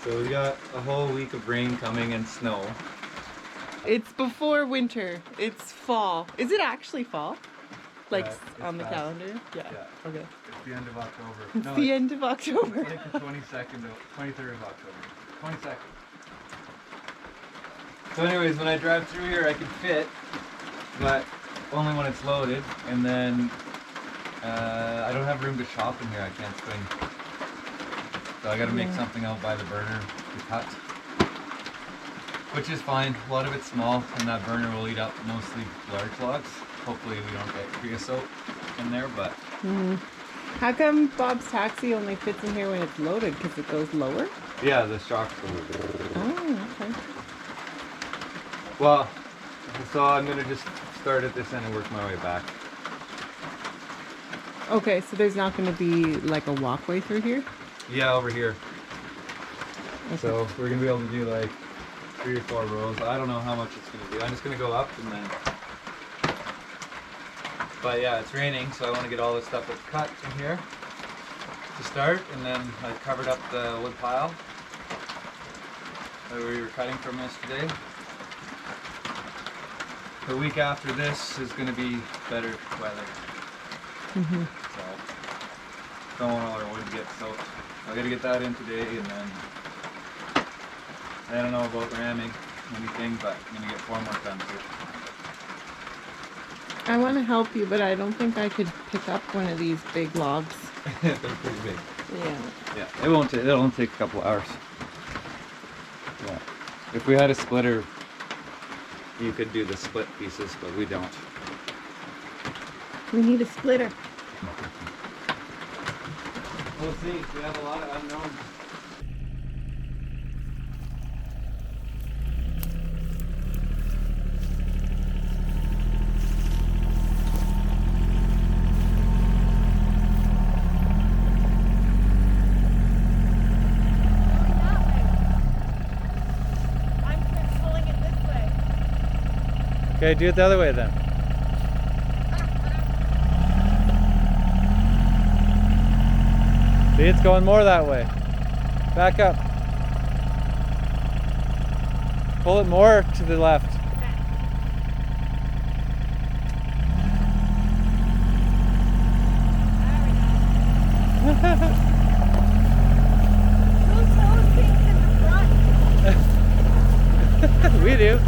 So we got a whole week of rain coming and snow. It's before winter. It's fall. Is it actually fall? Like Yeah, on the past. calendar? Yeah. Okay. It's the end of October. It's the end of October. It's like the 22nd, 23rd of October. 22nd. So anyways, when I drive through here I can fit, but only when it's loaded, and then I don't have room to shop in here. I can't swing. So I gotta make something out by the burner to cut. Which is fine. A lot of it's small, and that burner will eat up mostly large logs. Hopefully we don't get creosote in there, but... How come Bob's taxi only fits in here when it's loaded? Because it goes lower? Yeah, the shocks go. Oh, okay. Well, so I'm gonna just start at this end and work my way back. Okay, so there's not going to be like a walkway through here? Yeah, over here. Okay. So we're gonna be able to do like 3 or 4 rows. I don't know how much it's gonna be. I'm just gonna go up and then... But yeah, it's raining, so I want to get all this stuff that's cut in here to start, and then I covered up the wood pile that we were cutting from yesterday. The week after this is going to be better weather. So don't want all our wood to get soaked. I got to get that in today, and then I don't know about ramming anything, but I'm going to get formwork done too. I want to help you, but I don't think I could pick up one of these big logs. They're pretty big. Yeah. Yeah, it'll only take a couple hours. Yeah. If we had a splitter, you could do the split pieces, but we don't. We need a splitter. We'll see. We have a lot of unknowns. Okay, do it the other way then. See, it's going more that way. Back up. Pull it more to the left. We do.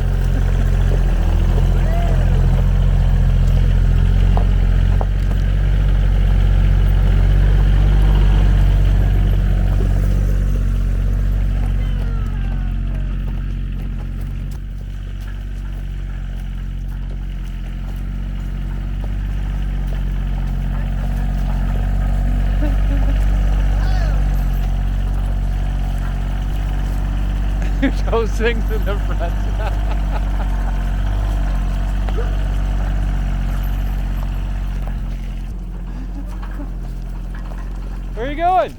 Those things in the front. Where are you going?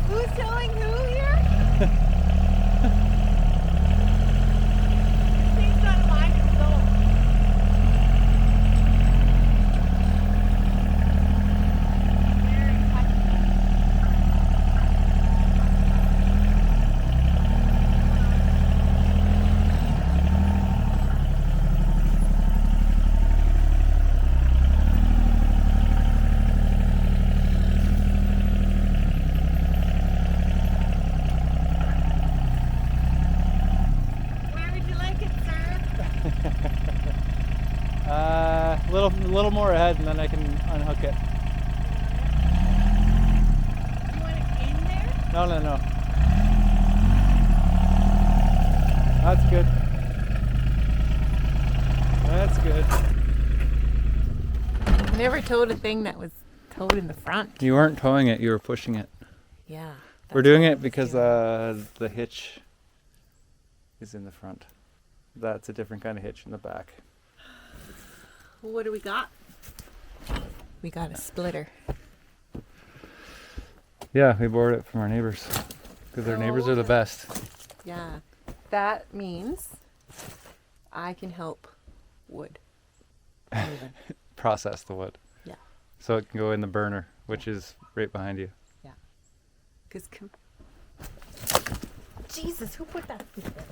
Who's telling who here? Things don't mind its soul. Very touchy. Where would you like it, sir? A little more ahead, and then I can unhook it. You want it in there? No, no, no. That's good. That's good. I never towed a thing that was towed in the front. You weren't towing it, you were pushing it. Yeah. We're doing it because the hitch is in the front. That's a different kind of hitch in the back. Well, what do we got? We got a splitter. Yeah, we borrowed it from our neighbors because our neighbors are the best. Yeah. That means I can help wood. moving. Process the wood. Yeah. So it can go in the burner, which is right behind you. Yeah. Because Jesus, who put that food there?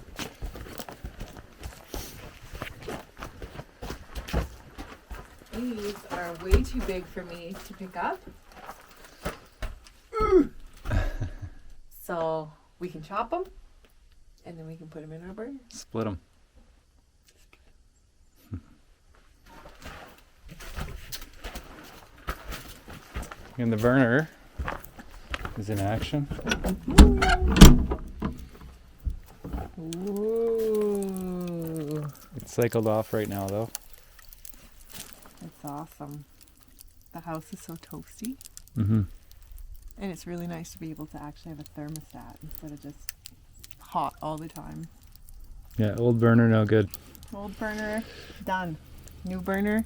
These are way too big for me to pick up. So we can chop them and then we can put them in our burner. Split them. And the burner is in action. Ooh. It's cycled off right now though. It's awesome. The house is so toasty. Mm-hmm. And it's really nice to be able to actually have a thermostat instead of just hot all the time. Yeah, old burner, no good. Old burner, done. New burner,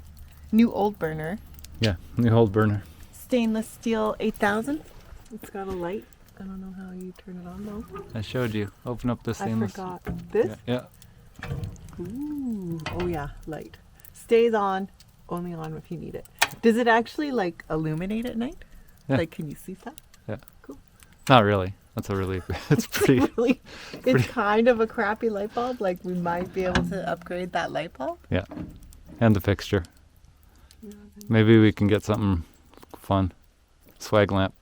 new old burner. Yeah, new old burner. Stainless steel 8000. It's got a light. I don't know how you turn it on though. I showed you. Open up the stainless. I forgot. This? Yeah. Ooh. Oh yeah, light. Stays on, only on if you need it. Does it actually like illuminate at night? Yeah. Like, can you see stuff? Yeah. Cool. Not really. That's a really. It's pretty. Really? It's kind of a crappy light bulb. Like, we might be able to upgrade that light bulb. Yeah. And the fixture. Maybe we can get something fun. Swag lamp.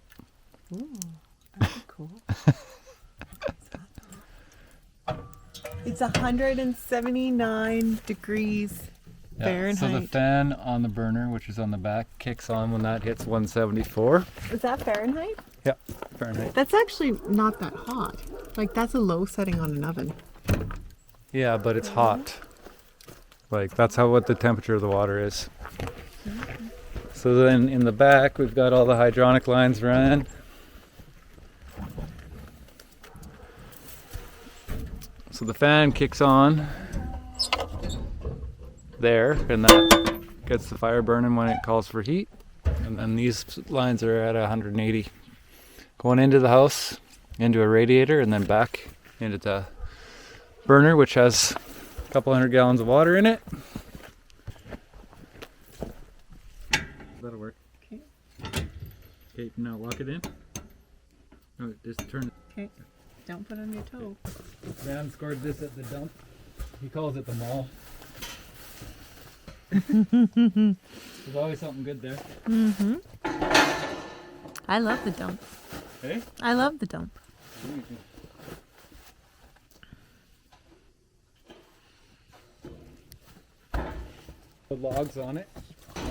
Ooh, that'd be cool. It's 179 degrees Fahrenheit. So the fan on the burner, which is on the back, kicks on when that hits 174. Is that Fahrenheit? Yeah, Fahrenheit. That's actually not that hot. Like, that's a low setting on an oven. Yeah, but it's hot. Like, that's what the temperature of the water is. So then in the back, we've got all the hydronic lines ran. So the fan kicks on there, and that gets the fire burning when it calls for heat. And then these lines are at 180. Going into the house, into a radiator, and then back into the burner, which has a couple hundred gallons of water in it. That'll work. Okay. Okay, now lock it in. Oh, just turn it. Okay. Don't put on your toe. Dan scored this at the dump. He calls it the mall. There's always something good there. Mm-hmm. I love the dump. Hey? I love the dump. The logs on it,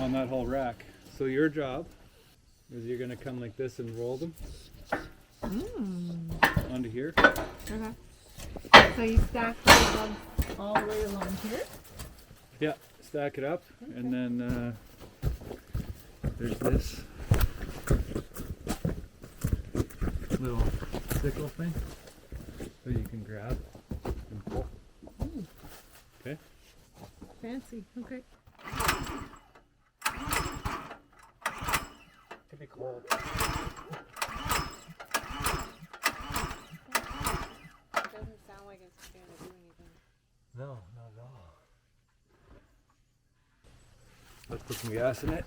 on that whole rack. So your job is you're going to come like this and roll them onto here. Okay. So you stack the logs all the way along here? Yeah, stack it up, and then there's this little sickle thing, so you can grab and pull. Ooh. Okay. Fancy. Okay. Could be cold. It doesn't sound like it's going to do anything. No, not at all. Let's put some gas in it.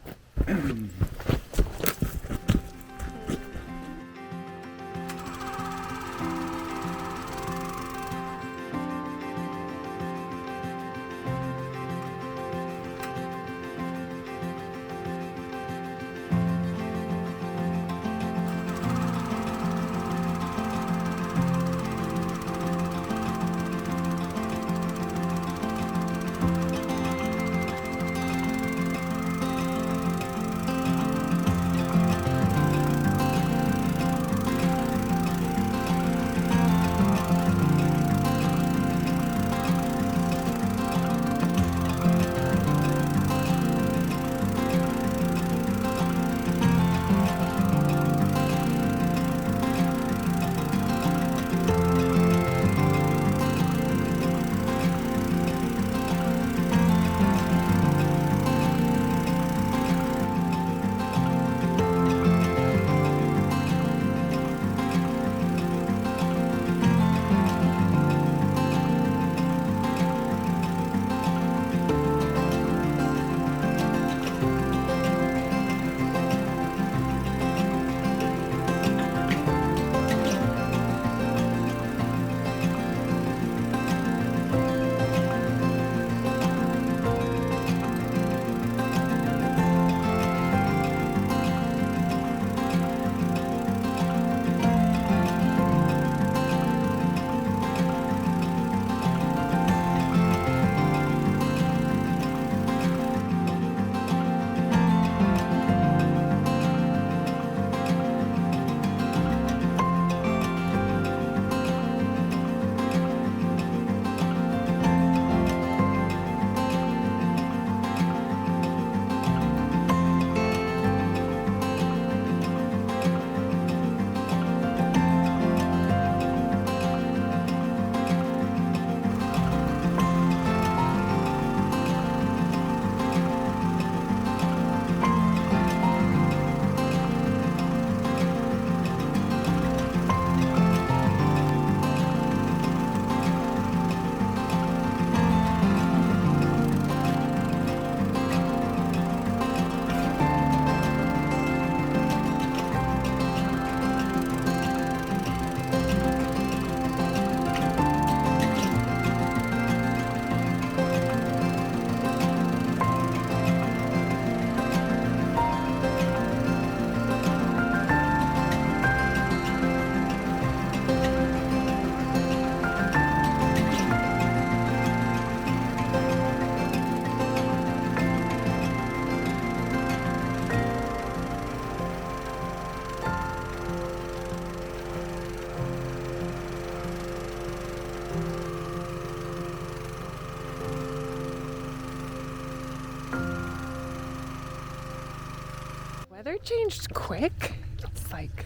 weather changed quick. It's like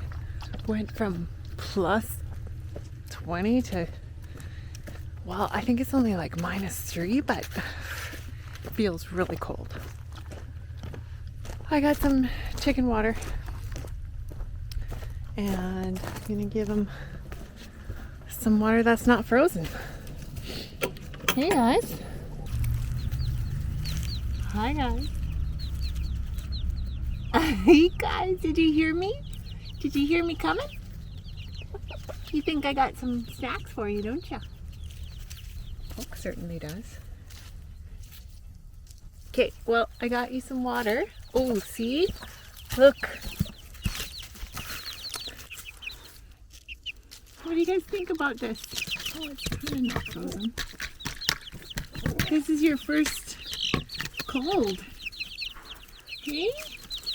went from plus 20 to, well, I think it's only like -3, but it feels really cold. I got some chicken water and I'm gonna give them some water that's not frozen. Hey guys. Hi guys. Hey guys, did you hear me? Did you hear me coming? You think I got some snacks for you, don't you? Poke certainly does. Okay, well, I got you some water. Oh, see? Look. What do you guys think about this? Oh, it's kind of not frozen. This is your first cold. Hey?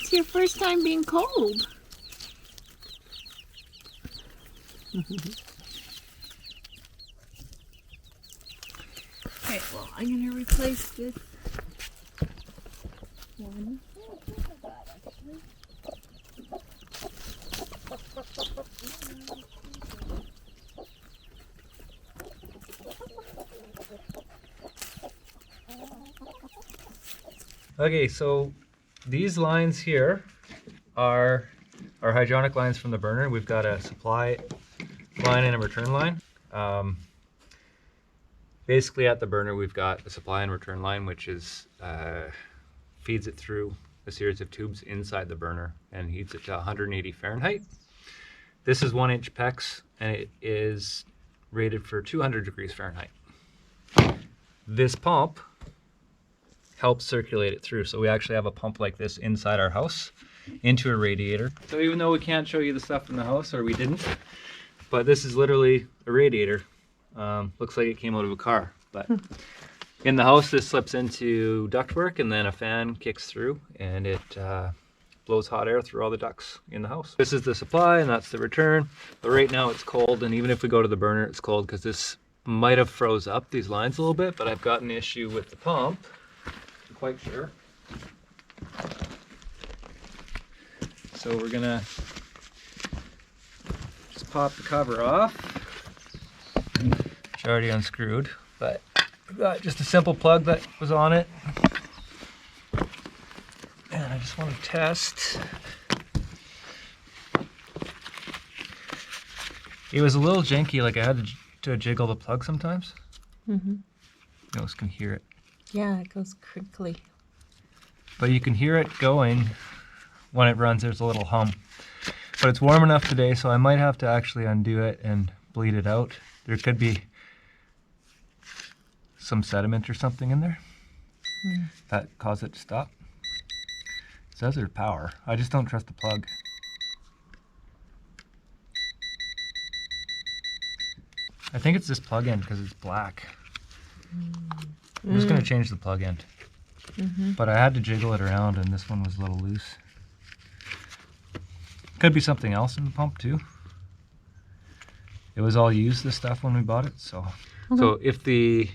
It's your first time being cold. Okay, well, I'm going to replace this one. Okay, so these lines here are our hydronic lines from the burner. We've got a supply line and a return line. Basically at the burner we've got a supply and return line which is feeds it through a series of tubes inside the burner and heats it to 180 Fahrenheit. This is 1-inch PEX and it is rated for 200 degrees Fahrenheit. This pump helps circulate it through. So we actually have a pump like this inside our house into a radiator. So even though we can't show you the stuff in the house, or we didn't, but this is literally a radiator. Looks like it came out of a car, but in the house this slips into ductwork and then a fan kicks through and it blows hot air through all the ducts in the house. This is the supply and that's the return, but right now it's cold, and even if we go to the burner it's cold because this might have froze up these lines a little bit, but I've got an issue with the pump. I'm quite sure. So we're gonna just pop the cover off. It's already unscrewed, but I've got just a simple plug that was on it. And I just want to test. It was a little janky, like I had to jiggle the plug sometimes. Mm-hmm. You almost can hear it. Yeah, it goes crinkly. But you can hear it going when it runs. There's a little hum. But it's warm enough today, so I might have to actually undo it and bleed it out. There could be some sediment or something in there that caused it to stop. It says there's power. I just don't trust the plug. I think it's this plug end because it's black. I'm just going to change the plug end. But I had to jiggle it around and this one was a little loose. Could be something else in the pump too. It was all used, this stuff, when we bought it, so. So if the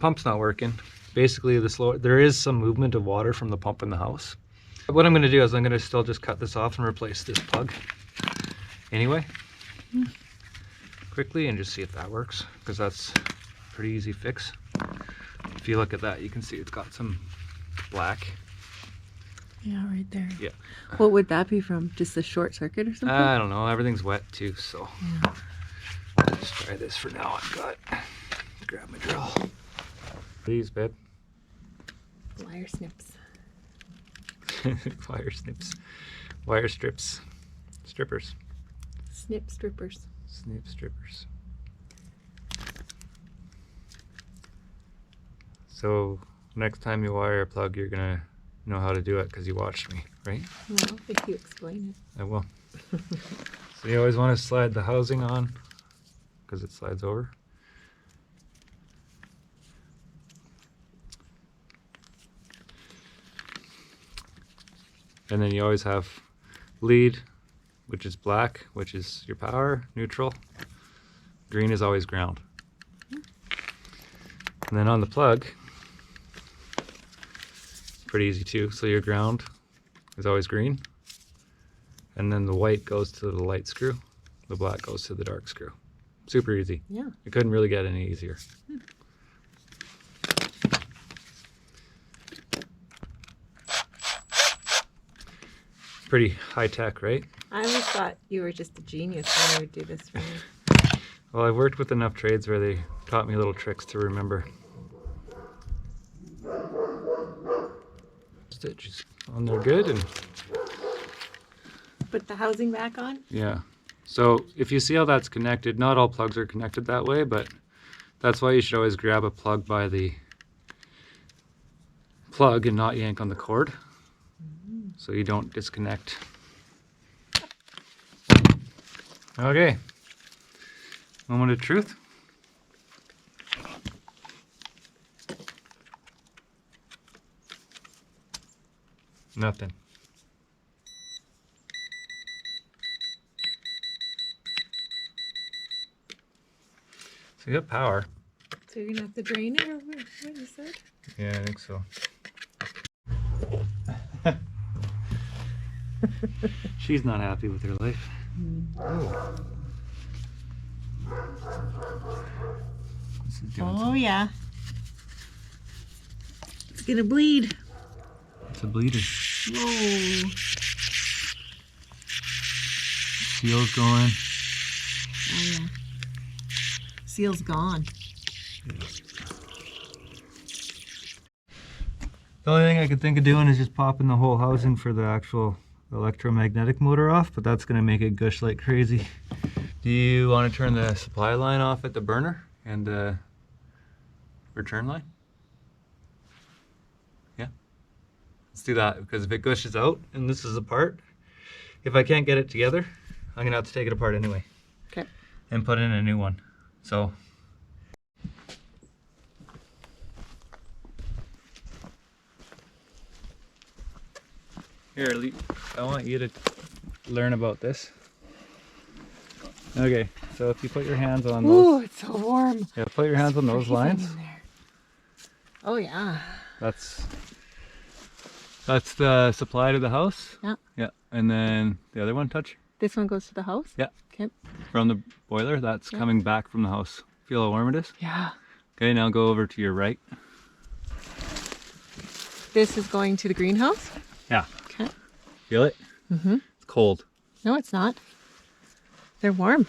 pump's not working, basically there is some movement of water from the pump in the house. What I'm going to do is I'm going to still just cut this off and replace this plug anyway, quickly, and just see if that works, because that's a pretty easy fix. If you look at that, you can see it's got some black. Yeah, right there. Yeah. What would that be from? Just a short circuit or something? I don't know. Everything's wet too, so let's try this for now. I've got. Grab my drill. Please, babe. Wire snips. Wire snips. Wire strips. Strippers. Snip strippers. Snip strippers. So next time you wire a plug, you're gonna know how to do it because you watched me, right? Well, if you explain it. I will. So you always want to slide the housing on because it slides over. And then you always have lead, which is black, which is your power, neutral. Green is always ground. And then on the plug, pretty easy too. So your ground is always green. And then the white goes to the light screw. The black goes to the dark screw. Super easy. Yeah. It couldn't really get any easier. Pretty high tech, right? I always thought you were just a genius when you would do this for me. Well, I've worked with enough trades where they taught me little tricks to remember. Stitch is on there good, and Put the housing back on? yeah. So if you see how that's connected, not all plugs are connected that way, but that's why you should always grab a plug by the plug and not yank on the cord, so you don't disconnect. Okay. Moment of truth. Nothing. So you got power. So you're gonna have to drain it, or what you said? Yeah, I think so. She's not happy with her life. Oh. This is doing Oh yeah. It's gonna bleed. It's a bleeder. Whoa. Seal's going. Oh yeah. Seal's gone. The only thing I could think of doing is just popping the whole housing for the actual electromagnetic motor off, but that's going to make it gush like crazy. Do you want to turn the supply line off at the burner and the return line? Yeah? Let's do that, because if it gushes out and this is apart, if I can't get it together, I'm going to have to take it apart anyway. Okay. And put in a new one. So here, I want you to learn about this. Okay, so if you put your hands on those. Ooh, it's so warm. Yeah, put your hands on those lines. Oh yeah. That's the supply to the house. Yeah. Yeah, and then the other one, touch. This one goes to the house? Yeah. Okay. From the boiler, that's coming back from the house. Feel how warm it is? Yeah. Okay, now go over to your right. This is going to the greenhouse? Yeah. Okay. Feel it? Mm-hmm. It's cold. No, it's not. They're warm.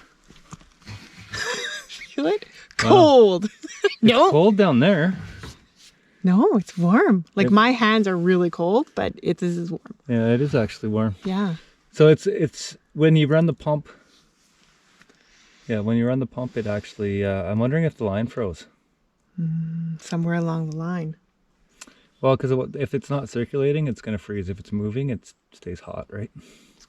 Feel it? Cold. No. Cold down there. No, it's warm. Like my hands are really cold, but this is warm. Yeah, it is actually warm. Yeah. So it's when you run the pump. Yeah, when you run the pump, it actually. I'm wondering if the line froze. Somewhere along the line. Well, because if it's not circulating, it's going to freeze. If it's moving, it stays hot, right?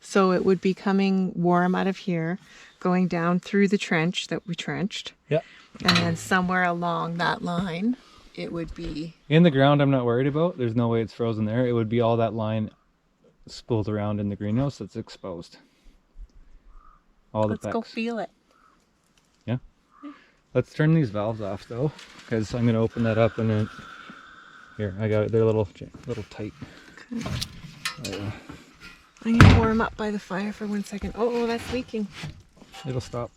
So it would be coming warm out of here, going down through the trench that we trenched. Yeah. And then somewhere along that line, it would be... In the ground, I'm not worried about. There's no way it's frozen there. It would be all that line spooled around in the greenhouse that's exposed. All the Let's go feel it. Yeah. Let's turn these valves off though, because I'm going to open that up and then... Here, I got it. They're a little tight. Okay. I'm going to warm up by the fire for 1 second. Oh, that's leaking. It'll stop.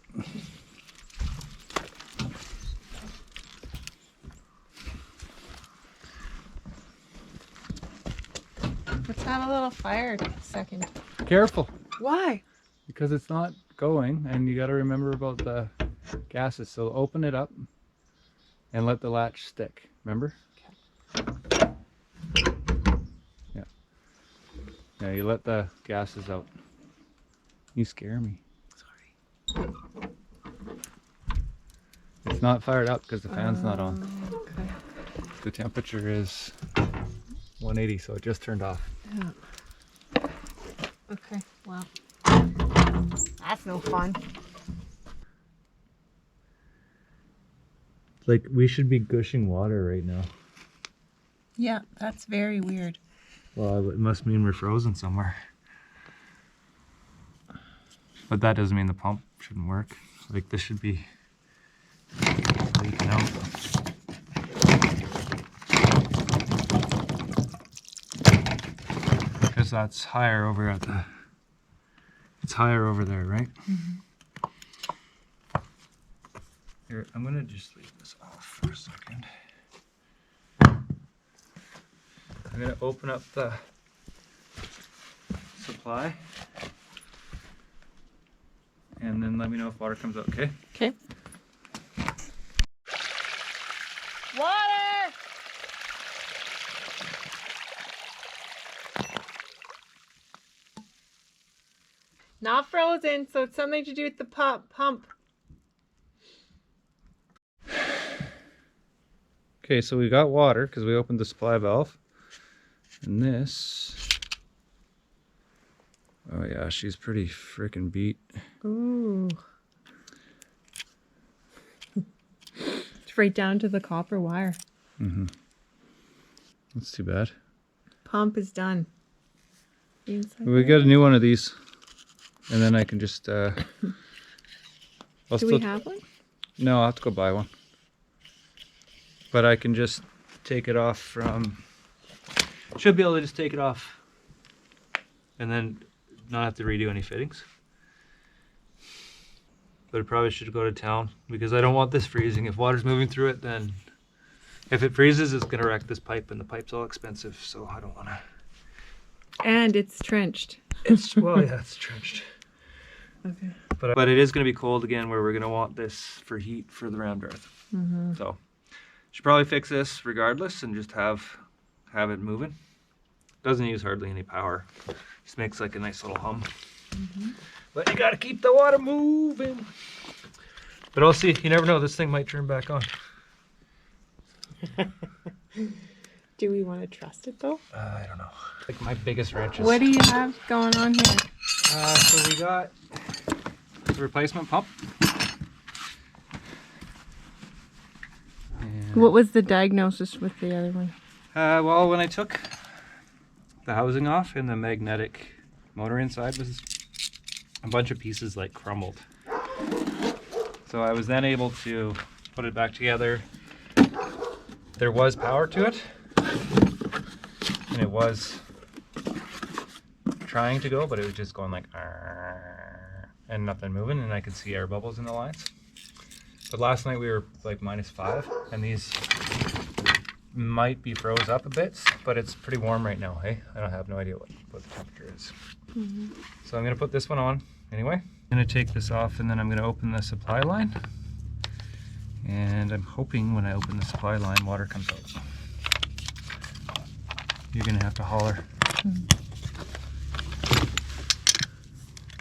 Let's have a little fire a second. Careful, Why? because it's not going, and you got to remember about the gases. So open it up and let the latch stick. Remember? Yeah. Yeah, you let the gases out. You scare me. Sorry. It's not fired up because the fan's not on. Okay. The temperature is 180, so it just turned off. Yeah. Okay, well. That's no fun. Like, we should be gushing water right now. Yeah, that's very weird. Well, it must mean we're frozen somewhere. But that doesn't mean the pump shouldn't work. Like, this should be leaking out. Because So that's higher over at the, it's higher over there, right? Here, I'm gonna just leave this off for a second. I'm gonna open up the supply and then let me know if water comes out, okay? Okay. Water! Not frozen, so it's something to do with the pump. Okay, so we got water because we opened the supply valve. And this, oh yeah, she's pretty freaking beat. Ooh. It's right down to the copper wire. Mm-hmm. That's too bad. Pump is done. We got a new one of these. And then I can just, Do we have one? No, I'll have to go buy one. But I can just take it off from, should be able to just take it off and then not have to redo any fittings. But it probably should go to town because I don't want this freezing. If water's moving through it, then if it freezes, it's gonna wreck this pipe, and the pipe's all expensive, so I don't wanna. And it's trenched. It's, well, yeah, it's trenched. Okay. But it is gonna be cold again where we're gonna want this for heat for the rammed earth. So should probably fix this regardless and just have it moving. Doesn't use hardly any power. Just makes like a nice little hum. But you gotta keep the water moving. But I'll see. You never know. This thing might turn back on. Do we want to trust it though? I don't know. Like my biggest wrenches. What do you have going on here? So we got the replacement pump. And, What was the diagnosis with the other one? well, when I took the housing off and the magnetic motor inside was a bunch of pieces like crumbled. So I was then able to put it back together. There was power to it, and it was trying to go, but it was just going like and nothing moving, and I could see air bubbles in the lines. But last night we were like -5, and these might be froze up a bit, but it's pretty warm right now, hey? I don't have no idea what the temperature is. So I'm gonna put this one on anyway. I'm gonna take this off and then I'm gonna open the supply line. And I'm hoping when I open the supply line, water comes out. You're gonna have to holler.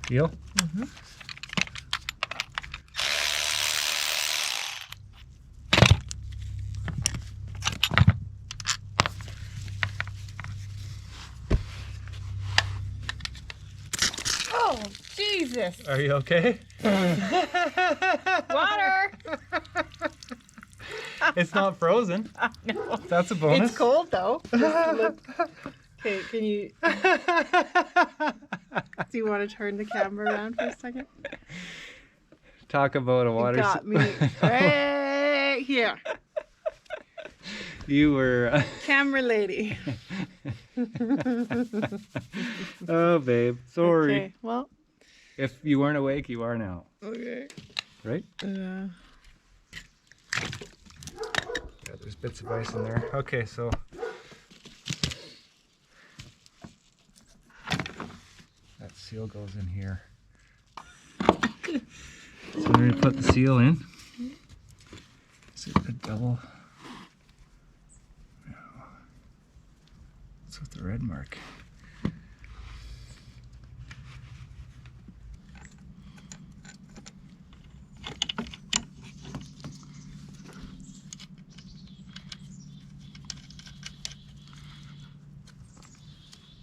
Deal? Oh, Jesus! Are you okay? Water! It's not frozen. No. That's a bonus. It's cold though. Just look. Okay, can you... Do you want to turn the camera around for a second? Talk about a water. You got me right here. You were. Camera lady. Oh, babe. Sorry. Okay, well. If you weren't awake, you are now. Okay. Right? Yeah, There's bits of ice in there. Okay, so. That seal goes in here. So we're going to put the seal in. Is it a double? No. What's with the red mark?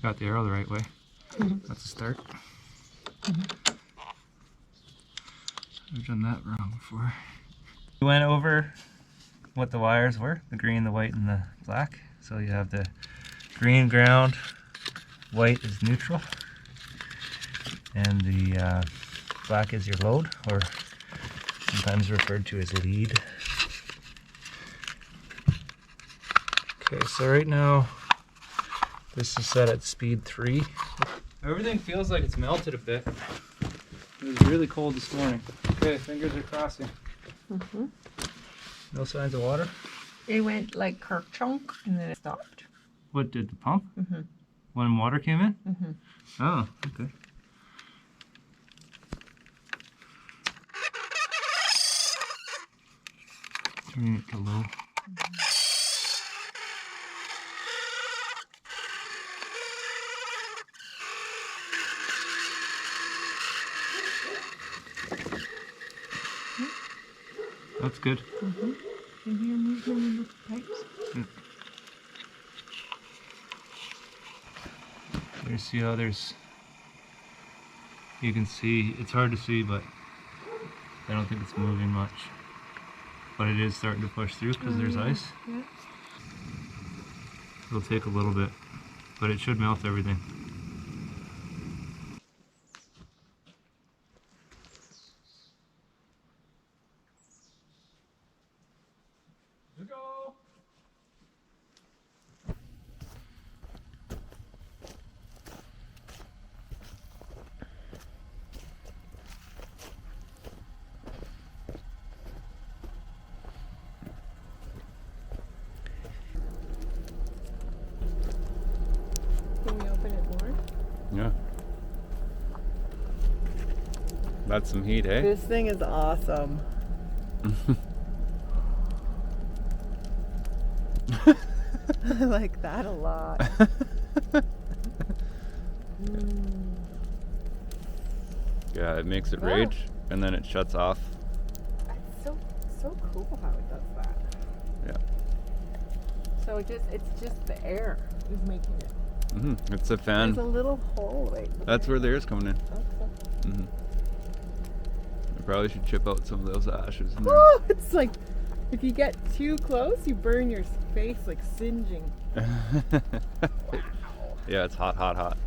Got the arrow the right way. That's a start. I've done that wrong before. We went over what the wires were, the green, the white, and the black. So you have the green ground, white is neutral, and the black is your load, or sometimes referred to as lead. Okay, so right now This is set at speed 3. Everything feels like it's melted a bit. It was really cold this morning. Okay, fingers are crossing. Mm-hmm. No signs of water? It went like Kirk chunk and then it stopped. What, did the pump? Mm-hmm. When water came in? Mm-hmm. Oh, okay. Turning it to low. That's good. Mm-hmm. Can you hear movement in the pipes? There's see how there's. You can see it's hard to see, but I don't think it's moving much. But it is starting to push through because there's ice. Yeah. It'll take a little bit, but it should melt everything. Go! Can we open it more? Yeah. That's some heat, eh? This thing is awesome. I like that a lot. Yeah, it makes it Wow. rage and then it shuts off. That's so cool how it does that. Yeah. So it's just the air is making it. It's a fan. There's a little hole right there. That's where the air's coming in. Okay. I probably should chip out some of those ashes. In there. Oh, it's like if you get too close, you burn your face like singeing. Yeah, it's hot, hot, hot.